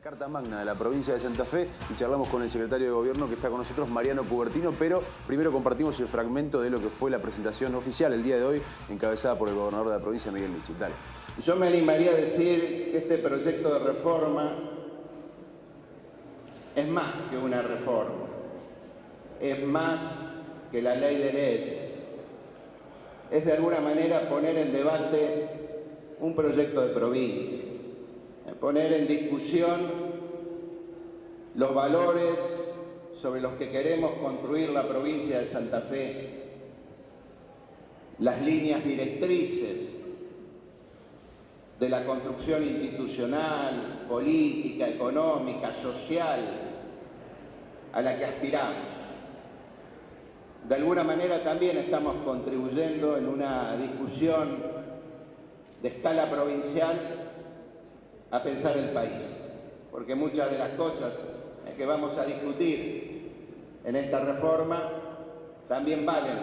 Carta Magna de la provincia de Santa Fe y charlamos con el secretario de Gobierno que está con nosotros, Mariano Cubertino, pero primero compartimos el fragmento de lo que fue la presentación oficial el día de hoy, encabezada por el gobernador de la provincia, Miguel Lichip. Dale. Yo me animaría a decir que este proyecto de reforma es más que una reforma, es más que la ley de leyes, es de alguna manera poner en debate un proyecto de provincia, poner en discusión los valores sobre los que queremos construir la provincia de Santa Fe, las líneas directrices de la construcción institucional, política, económica, social, a la que aspiramos. De alguna manera también estamos contribuyendo en una discusión de escala provincial a pensar el país, porque muchas de las cosas que vamos a discutir en esta reforma también valen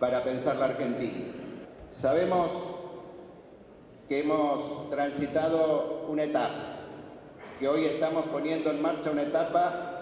para pensar la Argentina. Sabemos que hemos transitado una etapa, que hoy estamos poniendo en marcha una etapa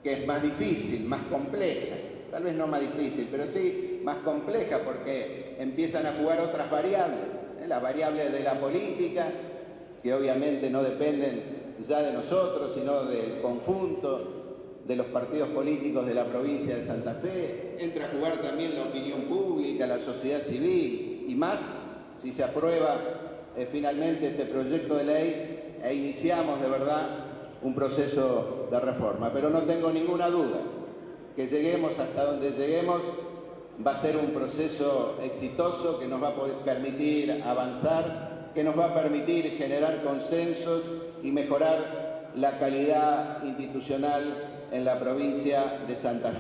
que es más difícil, más compleja, tal vez no más difícil, pero sí más compleja porque empiezan a jugar otras variables, las variables de la política, que obviamente no dependen ya de nosotros, sino del conjunto de los partidos políticos de la provincia de Santa Fe. Entra a jugar también la opinión pública, la sociedad civil, y más si se aprueba finalmente este proyecto de ley e iniciamos de verdad un proceso de reforma. Pero no tengo ninguna duda que lleguemos hasta donde lleguemos, va a ser un proceso exitoso que nos va a poder permitir avanzar, que nos va a permitir generar consensos y mejorar la calidad institucional en la provincia de Santa Fe.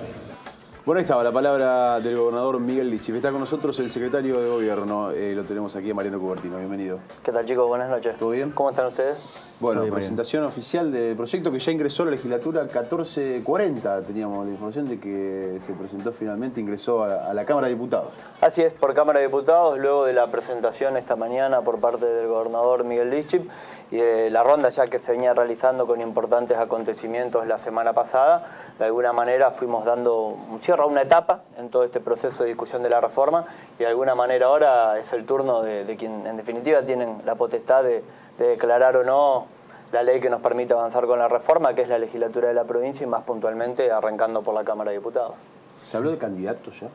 Bueno, ahí estaba la palabra del gobernador Miguel Lichip. Está con nosotros el secretario de Gobierno, lo tenemos aquí, Mariano Cubertino. Bienvenido. ¿Qué tal, chicos? Buenas noches. ¿Todo bien? ¿Cómo están ustedes? Bueno, bien, presentación oficial del proyecto que ya ingresó a la legislatura 1440. Teníamos la información de que se presentó finalmente, ingresó a la Cámara de Diputados. Así es, por Cámara de Diputados, luego de la presentación esta mañana por parte del gobernador Miguel Lichip y de la ronda ya que se venía realizando con importantes acontecimientos la semana pasada, de alguna manera fuimos dando un cierre a una etapa en todo este proceso de discusión de la reforma y de alguna manera ahora es el turno de quien en definitiva tienen la potestad de declarar o no la ley que nos permite avanzar con la reforma, que es la legislatura de la provincia y más puntualmente arrancando por la Cámara de Diputados. ¿Se habló de candidatos ya?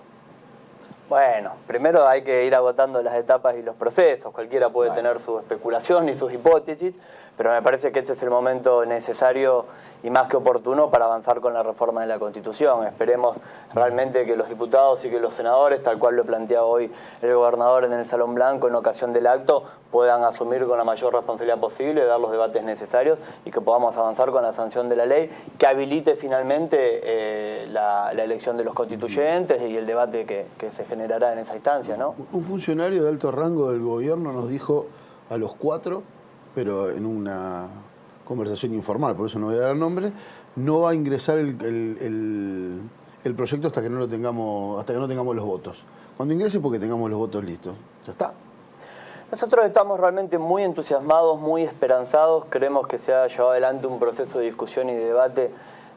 Bueno, primero hay que ir agotando las etapas y los procesos. Cualquiera puede tener su especulación y sus hipótesis, pero me parece que este es el momento necesario y más que oportuno para avanzar con la reforma de la Constitución. Esperemos realmente que los diputados y que los senadores, tal cual lo planteaba hoy el gobernador en el Salón Blanco en ocasión del acto, puedan asumir con la mayor responsabilidad posible, dar los debates necesarios y que podamos avanzar con la sanción de la ley que habilite finalmente la elección de los constituyentes y el debate que se generará en esa instancia, ¿no? Un funcionario de alto rango del gobierno nos dijo a los cuatro, pero en una conversación informal, por eso no voy a dar nombres, no va a ingresar el proyecto hasta que no tengamos los votos. Cuando ingrese porque tengamos los votos listos. Ya está. Nosotros estamos realmente muy entusiasmados, muy esperanzados. Creemos que se ha llevado adelante un proceso de discusión y de debate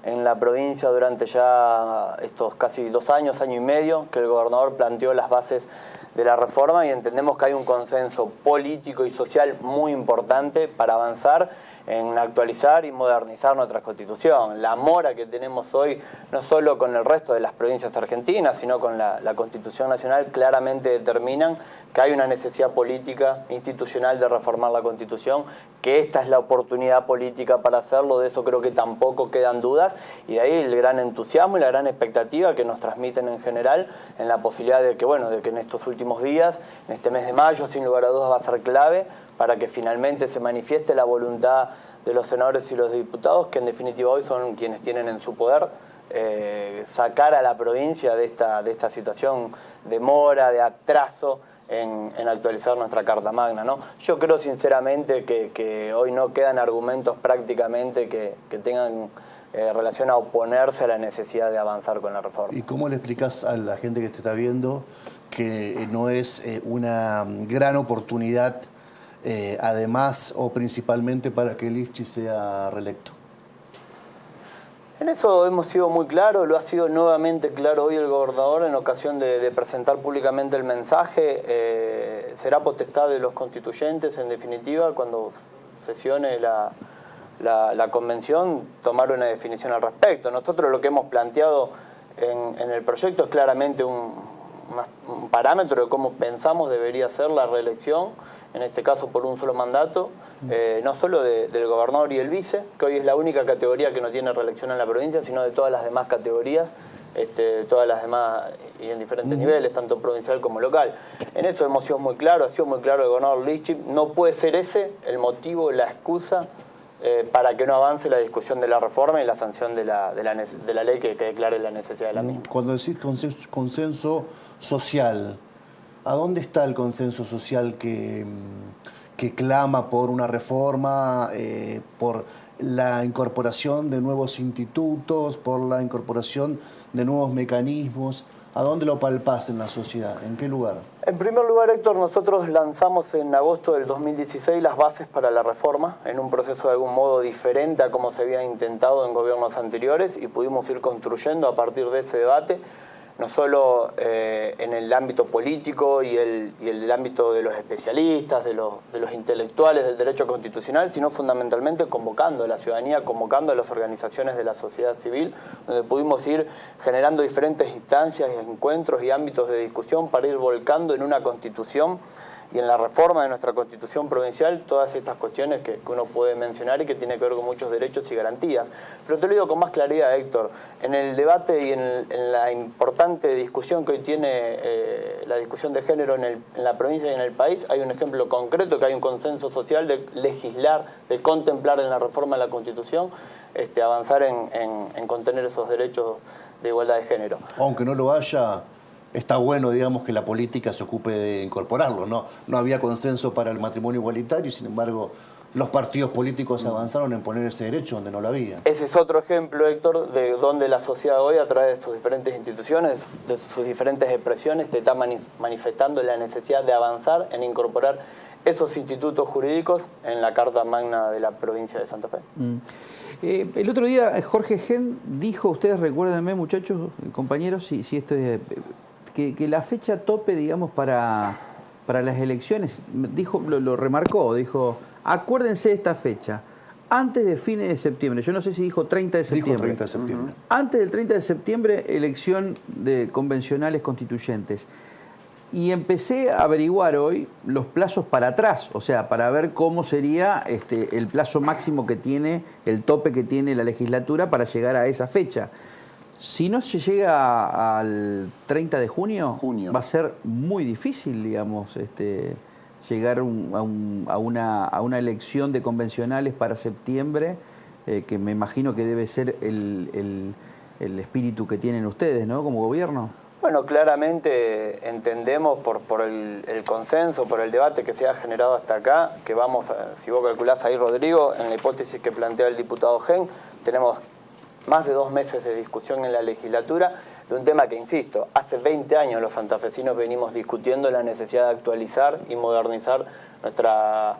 en la provincia durante ya estos casi 2 años, año y medio, que el gobernador planteó las bases de la reforma y entendemos que hay un consenso político y social muy importante para avanzar en actualizar y modernizar nuestra Constitución. La mora que tenemos hoy, no solo con el resto de las provincias argentinas, sino con la Constitución Nacional, claramente determinan que hay una necesidad política, institucional de reformar la Constitución, que esta es la oportunidad política para hacerlo, de eso creo que tampoco quedan dudas, y de ahí el gran entusiasmo y la gran expectativa que nos transmiten en general en la posibilidad de que, bueno, de que en estos últimos días, en este mes de mayo, sin lugar a dudas va a ser clave para que finalmente se manifieste la voluntad de los senadores y los diputados, que en definitiva hoy son quienes tienen en su poder sacar a la provincia de esta situación de mora, de atraso en actualizar nuestra Carta Magna, ¿no? Yo creo sinceramente que hoy no quedan argumentos prácticamente que tengan relación a oponerse a la necesidad de avanzar con la reforma. ¿Y cómo le explicas a la gente que te está viendo que no es una gran oportunidad además o principalmente para que Lifchit sea reelecto? En eso hemos sido muy claros, lo ha sido nuevamente claro hoy el gobernador en ocasión de presentar públicamente el mensaje. Será potestad de los constituyentes, en definitiva, cuando sesione la convención, tomar una definición al respecto. Nosotros lo que hemos planteado en el proyecto es claramente un parámetro de cómo pensamos debería ser la reelección, en este caso por un solo mandato, no solo del gobernador y el vice, que hoy es la única categoría que no tiene reelección en la provincia, sino de todas las demás categorías, todas las demás y en diferentes niveles, tanto provincial como local. En eso hemos sido muy claros, ha sido muy claro el gobernador Lifchit, no puede ser ese el motivo, la excusa para que no avance la discusión de la reforma y la sanción de la ley que declare la necesidad de la misma. Cuando decís consenso social, ¿a dónde está el consenso social que clama por una reforma, por la incorporación de nuevos institutos, por la incorporación de nuevos mecanismos? ¿A dónde lo palpás en la sociedad? ¿En qué lugar? En primer lugar, Héctor, nosotros lanzamos en agosto del 2016 las bases para la reforma, en un proceso de algún modo diferente a como se había intentado en gobiernos anteriores, y pudimos ir construyendo a partir de ese debate, no solo en el ámbito político y el ámbito de los especialistas, de los intelectuales del derecho constitucional, sino fundamentalmente convocando a la ciudadanía, convocando a las organizaciones de la sociedad civil, donde pudimos ir generando diferentes instancias, encuentros y ámbitos de discusión para ir volcando en una constitución y en la reforma de nuestra constitución provincial todas estas cuestiones que uno puede mencionar y que tiene que ver con muchos derechos y garantías. Pero te lo digo con más claridad, Héctor, en el debate y en la importante discusión que hoy tiene la discusión de género en la provincia y en el país, hay un ejemplo concreto que hay un consenso social de legislar, de contemplar en la reforma de la constitución, avanzar en contener esos derechos de igualdad de género. Aunque no lo haya, está bueno, digamos, que la política se ocupe de incorporarlo, ¿no? No había consenso para el matrimonio igualitario y, sin embargo, los partidos políticos avanzaron en poner ese derecho donde no lo había. Ese es otro ejemplo, Héctor, de donde la sociedad hoy, a través de sus diferentes instituciones, de sus diferentes expresiones, te está manifestando la necesidad de avanzar en incorporar esos institutos jurídicos en la Carta Magna de la provincia de Santa Fe. El otro día Jorge Gen dijo, ustedes recuérdenme, muchachos, compañeros, si esto es... Que la fecha tope, digamos, para las elecciones, dijo, lo remarcó, dijo, acuérdense de esta fecha, antes de fines de septiembre. Yo no sé si dijo 30 de septiembre. Dijo 30 de septiembre. Antes del 30 de septiembre, elección de convencionales constituyentes. Y empecé a averiguar hoy los plazos para atrás, o sea, para ver cómo sería el plazo máximo que tiene, el tope que tiene la legislatura para llegar a esa fecha. Si no se llega al 30 de junio, va a ser muy difícil, digamos, llegar a una elección de convencionales para septiembre, que me imagino que debe ser el espíritu que tienen ustedes, ¿no?, como gobierno. Bueno, claramente entendemos por el consenso, por el debate que se ha generado hasta acá, que vamos, si vos calculás ahí, Rodrigo, en la hipótesis que plantea el diputado Gen, tenemos más de 2 meses de discusión en la legislatura de un tema que, insisto, hace 20 años los santafesinos venimos discutiendo la necesidad de actualizar y modernizar nuestra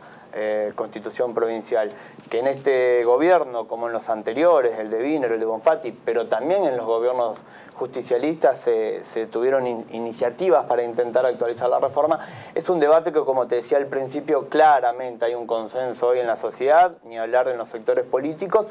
constitución provincial. Que en este gobierno, como en los anteriores, el de Wiener, el de Bonfatti, pero también en los gobiernos justicialistas se tuvieron iniciativas para intentar actualizar la reforma, es un debate que, como te decía al principio, claramente hay un consenso hoy en la sociedad, ni hablar de los sectores políticos.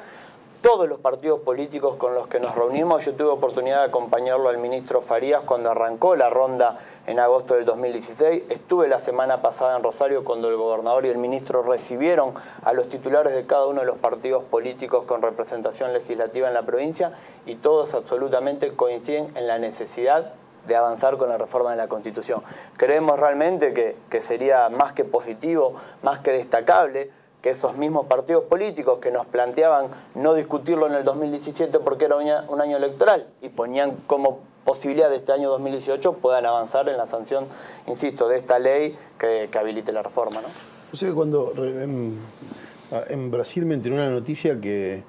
Todos los partidos políticos con los que nos reunimos, yo tuve oportunidad de acompañarlo al ministro Farías cuando arrancó la ronda en agosto del 2016. Estuve la semana pasada en Rosario cuando el gobernador y el ministro recibieron a los titulares de cada uno de los partidos políticos con representación legislativa en la provincia y todos absolutamente coinciden en la necesidad de avanzar con la reforma de la Constitución. Creemos realmente que sería más que positivo, más que destacable, que esos mismos partidos políticos que nos planteaban no discutirlo en el 2017 porque era un año electoral y ponían como posibilidad de este año 2018 puedan avanzar en la sanción, insisto, de esta ley que habilite la reforma, ¿no? O sea que cuando en Brasil me enteré una noticia que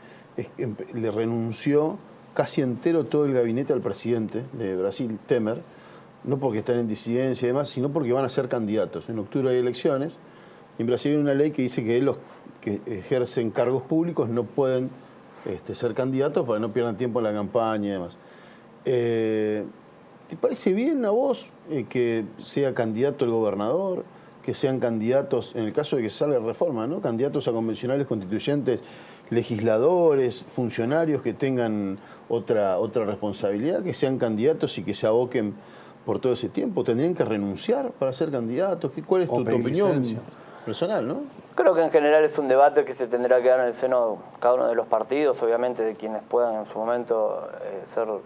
le renunció casi entero todo el gabinete al presidente de Brasil, Temer, no porque están en disidencia y demás, sino porque van a ser candidatos. En octubre hay elecciones. En Brasil hay una ley que dice que los que ejercen cargos públicos no pueden ser candidatos para que no pierdan tiempo en la campaña y demás. ¿Te parece bien a vos que sea candidato el gobernador, que sean candidatos, en el caso de que salga reforma, ¿no? Candidatos a convencionales constituyentes, legisladores, funcionarios que tengan otra responsabilidad, que sean candidatos y que se aboquen por todo ese tiempo? ¿Tendrían que renunciar para ser candidatos? ¿Cuál es tu opinión personal, no? Creo que en general es un debate que se tendrá que dar en el seno de cada uno de los partidos, obviamente de quienes puedan en su momento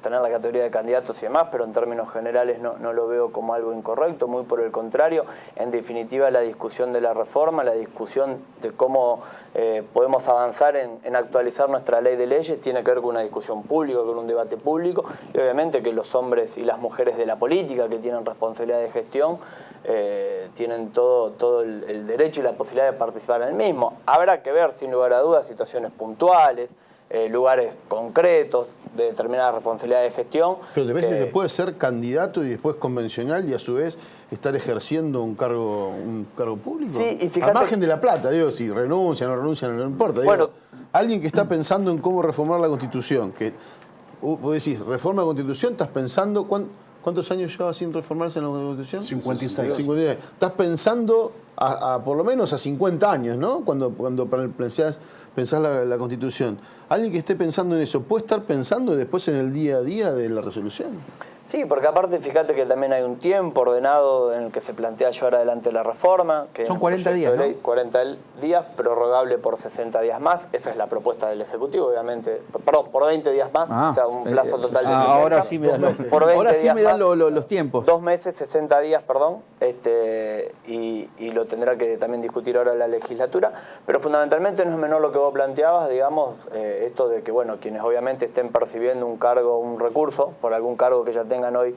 tener la categoría de candidatos y demás, pero en términos generales no lo veo como algo incorrecto, muy por el contrario. En definitiva, la discusión de la reforma, la discusión de cómo podemos avanzar en actualizar nuestra ley de leyes tiene que ver con una discusión pública, con un debate público, y obviamente que los hombres y las mujeres de la política que tienen responsabilidad de gestión tienen todo el derecho y la posibilidad de participar en el mismo. Habrá que ver, sin lugar a dudas, situaciones puntuales, lugares concretos de determinada responsabilidad de gestión. Pero de veces se puede ser candidato y después convencional y a su vez estar ejerciendo un cargo público. Sí, y fíjate, al margen de la plata, digo, si renuncian o no renuncian, no importa. Digo, bueno, alguien que está pensando en cómo reformar la Constitución, que vos decís, reforma la Constitución, estás pensando... ¿Cuántos años lleva sin reformarse en la Constitución? 56. 56. Estás pensando por lo menos a 50 años, ¿no? Cuando pensás la Constitución. Alguien que esté pensando en eso, ¿puede estar pensando después en el día a día de la resolución? Sí, porque aparte fíjate que también hay un tiempo ordenado en el que se plantea llevar adelante la reforma. Que son 40 días, ¿no? 40 días, prorrogable por 60 días más. Esa es la propuesta del Ejecutivo, obviamente. Perdón, por 20 días más. O sea, un plazo total de 60. Ahora sí me dan los tiempos. 2 meses, 60 días, perdón. Y lo tendrá que también discutir ahora la legislatura. Pero fundamentalmente no es menor lo que vos planteabas, digamos, esto de que, bueno, quienes obviamente estén percibiendo un cargo, un recurso, por algún cargo que ya tengan hoy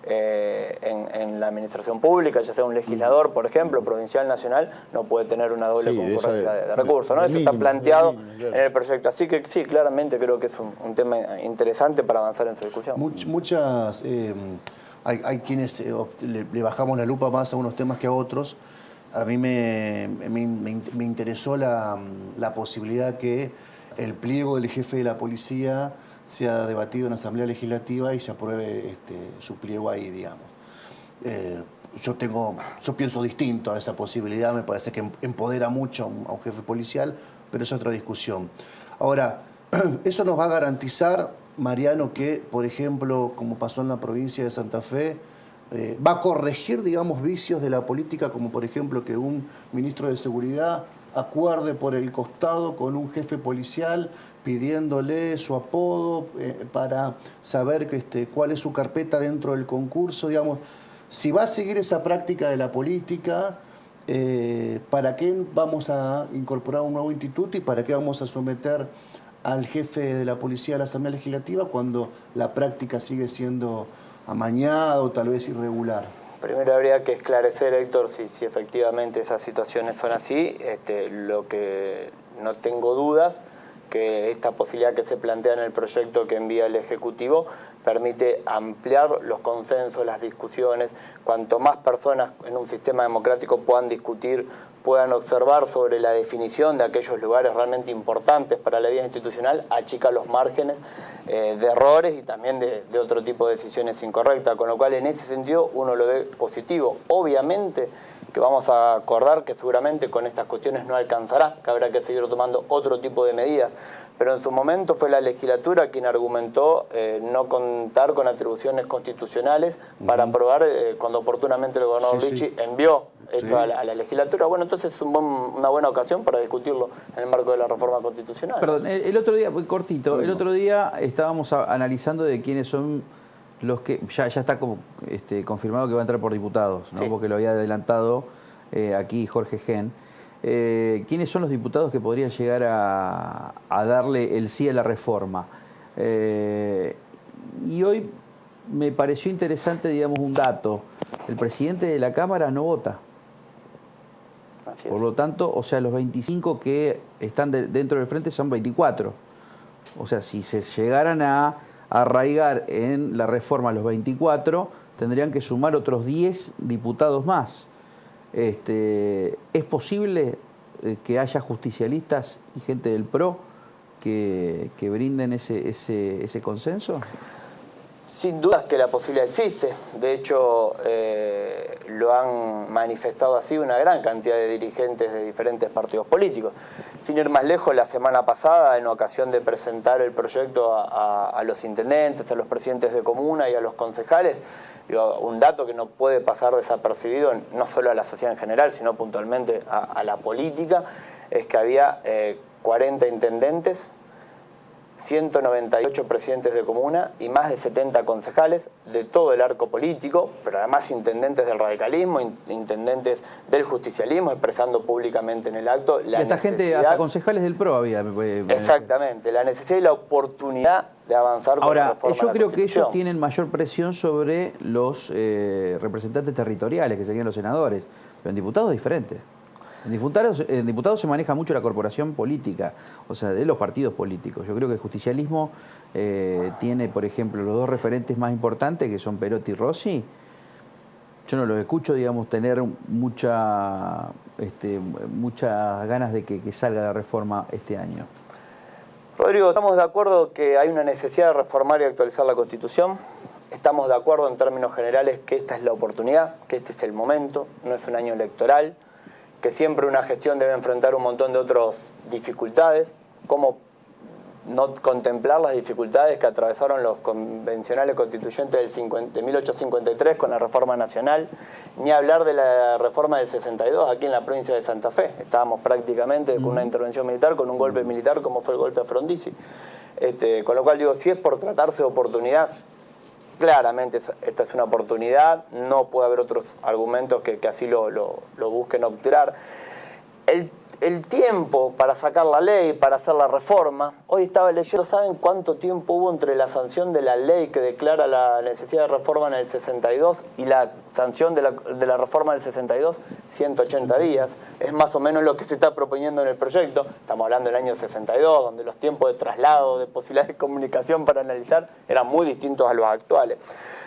en la administración pública, ya sea un legislador, por ejemplo, provincial, nacional, no puede tener una doble concurrencia de recursos, ¿no? Eso está planteado en el proyecto. Así que sí, claramente creo que es un tema interesante para avanzar en su discusión. Muchas... hay quienes le bajamos la lupa más a unos temas que a otros. A mí me interesó la posibilidad que el pliego del jefe de la policía sea debatido en la Asamblea Legislativa y se apruebe su pliego ahí, digamos. Yo pienso distinto a esa posibilidad, me parece que empodera mucho a un jefe policial, pero es otra discusión. Ahora, eso nos va a garantizar, Mariano, que, por ejemplo, como pasó en la provincia de Santa Fe, va a corregir, digamos, vicios de la política, como por ejemplo que un ministro de Seguridad acuerde por el costado con un jefe policial pidiéndole su apodo para saber cuál es su carpeta dentro del concurso, digamos. Si va a seguir esa práctica de la política, ¿para qué vamos a incorporar un nuevo instituto y para qué vamos a someter al jefe de la policía a la Asamblea Legislativa cuando la práctica sigue siendo amañada o tal vez irregular? Primero habría que esclarecer, Héctor, si efectivamente esas situaciones son así. Lo que no tengo dudas que esta posibilidad que se plantea en el proyecto que envía el Ejecutivo permite ampliar los consensos, las discusiones. Cuanto más personas en un sistema democrático puedan discutir, puedan observar sobre la definición de aquellos lugares realmente importantes para la vida institucional, achica los márgenes de errores y también de otro tipo de decisiones incorrectas, con lo cual en ese sentido uno lo ve positivo. Obviamente que vamos a acordar que seguramente con estas cuestiones no alcanzará, que habrá que seguir tomando otro tipo de medidas, pero en su momento fue la legislatura quien argumentó no contar con atribuciones constitucionales para aprobar cuando oportunamente el gobernador Lichi envió esto a la legislatura. Bueno, entonces es una buena ocasión para discutirlo en el marco de la reforma constitucional. Perdón, el otro día, muy cortito, el otro día estábamos analizando de quiénes son los que, ya está como confirmado que va a entrar por diputados, ¿no? Sí. Porque lo había adelantado aquí Jorge Gen. ¿Quiénes son los diputados que podrían llegar a darle el sí a la reforma? Y hoy me pareció interesante, digamos, un dato. El presidente de la Cámara no vota. Por lo tanto, o sea, los 25 que están dentro del frente son 24. O sea, si se llegaran a arraigar en la reforma los 24, tendrían que sumar otros 10 diputados más. ¿Es posible que haya justicialistas y gente del PRO que brinden ese consenso? Sin dudas que la posibilidad existe. De hecho, lo han manifestado así una gran cantidad de dirigentes de diferentes partidos políticos. Sin ir más lejos, la semana pasada, en ocasión de presentar el proyecto a los intendentes, a los presidentes de comuna y a los concejales, un dato que no puede pasar desapercibido, no solo a la sociedad en general, sino puntualmente a la política, es que había 40 intendentes, 198 presidentes de comuna y más de 70 concejales de todo el arco político, pero además intendentes del radicalismo, intendentes del justicialismo, expresando públicamente en el acto la esta gente, hasta concejales del PRO había. Exactamente, la necesidad y la oportunidad de avanzar con la reforma. Ahora, yo creo que ellos tienen mayor presión sobre los representantes territoriales, que serían los senadores, pero en diputados es diferente. En diputados se maneja mucho la corporación política, o sea, de los partidos políticos. Yo creo que el justicialismo tiene, por ejemplo, los dos referentes más importantes, que son Perotti y Rossi. Yo no los escucho, digamos, tener muchas ganas de que salga la reforma este año. Rodrigo, estamos de acuerdo que hay una necesidad de reformar y actualizar la Constitución. Estamos de acuerdo en términos generales que esta es la oportunidad, que este es el momento, no es un año electoral, que siempre una gestión debe enfrentar un montón de otras dificultades, como no contemplar las dificultades que atravesaron los convencionales constituyentes de 1853 con la reforma nacional, ni hablar de la reforma del 62 aquí en la provincia de Santa Fe. Estábamos prácticamente con una intervención militar, con un golpe militar como fue el golpe a Frondizi. Con lo cual digo, si es por tratarse de oportunidad, claramente esta es una oportunidad, no puede haber otros argumentos que así lo busquen obturar. El tiempo para sacar la ley, para hacer la reforma, hoy estaba leyendo, ¿saben cuánto tiempo hubo entre la sanción de la ley que declara la necesidad de reforma en el 62 y la sanción de la reforma del 62? 180 días. Es más o menos lo que se está proponiendo en el proyecto. Estamos hablando del año 62, donde los tiempos de traslado, de posibilidades de comunicación para analizar eran muy distintos a los actuales.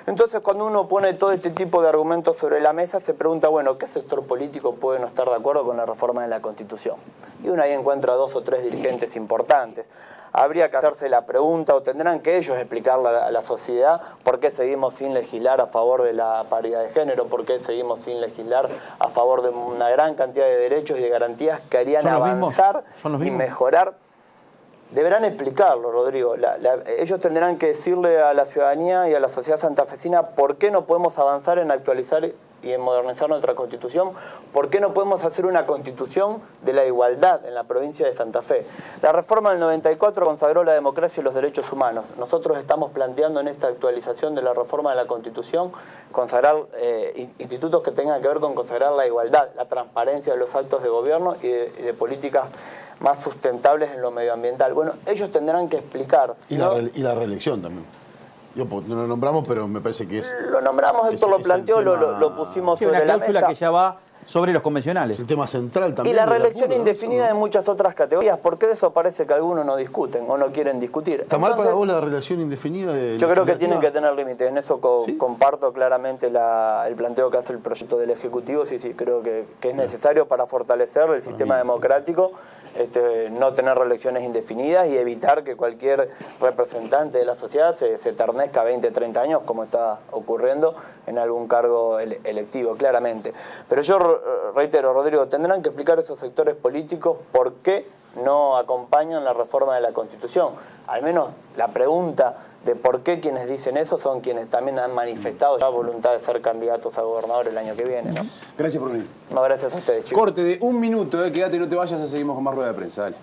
Entonces, cuando uno pone todo este tipo de argumentos sobre la mesa, se pregunta, bueno, ¿qué sector político puede no estar de acuerdo con la reforma de la Constitución? Y uno ahí encuentra 2 o 3 dirigentes importantes. Habría que hacerse la pregunta, o tendrán que ellos explicarle a la sociedad por qué seguimos sin legislar a favor de la paridad de género, por qué seguimos sin legislar a favor de una gran cantidad de derechos y de garantías que harían avanzar y mejorar. Deberán explicarlo, Rodrigo. Ellos tendrán que decirle a la ciudadanía y a la sociedad santafesina por qué no podemos avanzar en actualizar y en modernizar nuestra Constitución, por qué no podemos hacer una Constitución de la igualdad en la provincia de Santa Fe. La reforma del 94 consagró la democracia y los derechos humanos. Nosotros estamos planteando en esta actualización de la reforma de la Constitución consagrar institutos que tengan que ver con consagrar la igualdad, la transparencia de los actos de gobierno y de políticas más sustentables en lo medioambiental. Bueno, ellos tendrán que explicar. Y la reelección también. No lo nombramos, pero me parece que es... Lo nombramos, Héctor lo planteó, lo pusimos sobre la mesa. Una cláusula que ya va sobre los convencionales. Es el tema central también. Y la reelección indefinida de muchas otras categorías. ¿Por qué de eso parece que algunos no discuten o no quieren discutir? ¿Está mal para vos la reelección indefinida? Yo creo que tienen que tener límites. En eso comparto claramente el planteo que hace el proyecto del Ejecutivo. Sí, creo que es necesario para fortalecer el sistema democrático. No tener reelecciones indefinidas y evitar que cualquier representante de la sociedad se eternezca 20, 30 años, como está ocurriendo en algún cargo electivo, claramente. Pero yo reitero, Rodrigo, tendrán que explicar a esos sectores políticos por qué no acompañan la reforma de la Constitución. Al menos la pregunta de por qué quienes dicen eso son quienes también han manifestado ya voluntad de ser candidatos a gobernador el año que viene, ¿no? Gracias por venir. No, gracias a ustedes, chicos. Corte de 1 minuto, quédate, no te vayas, seguimos con más rueda de prensa, dale.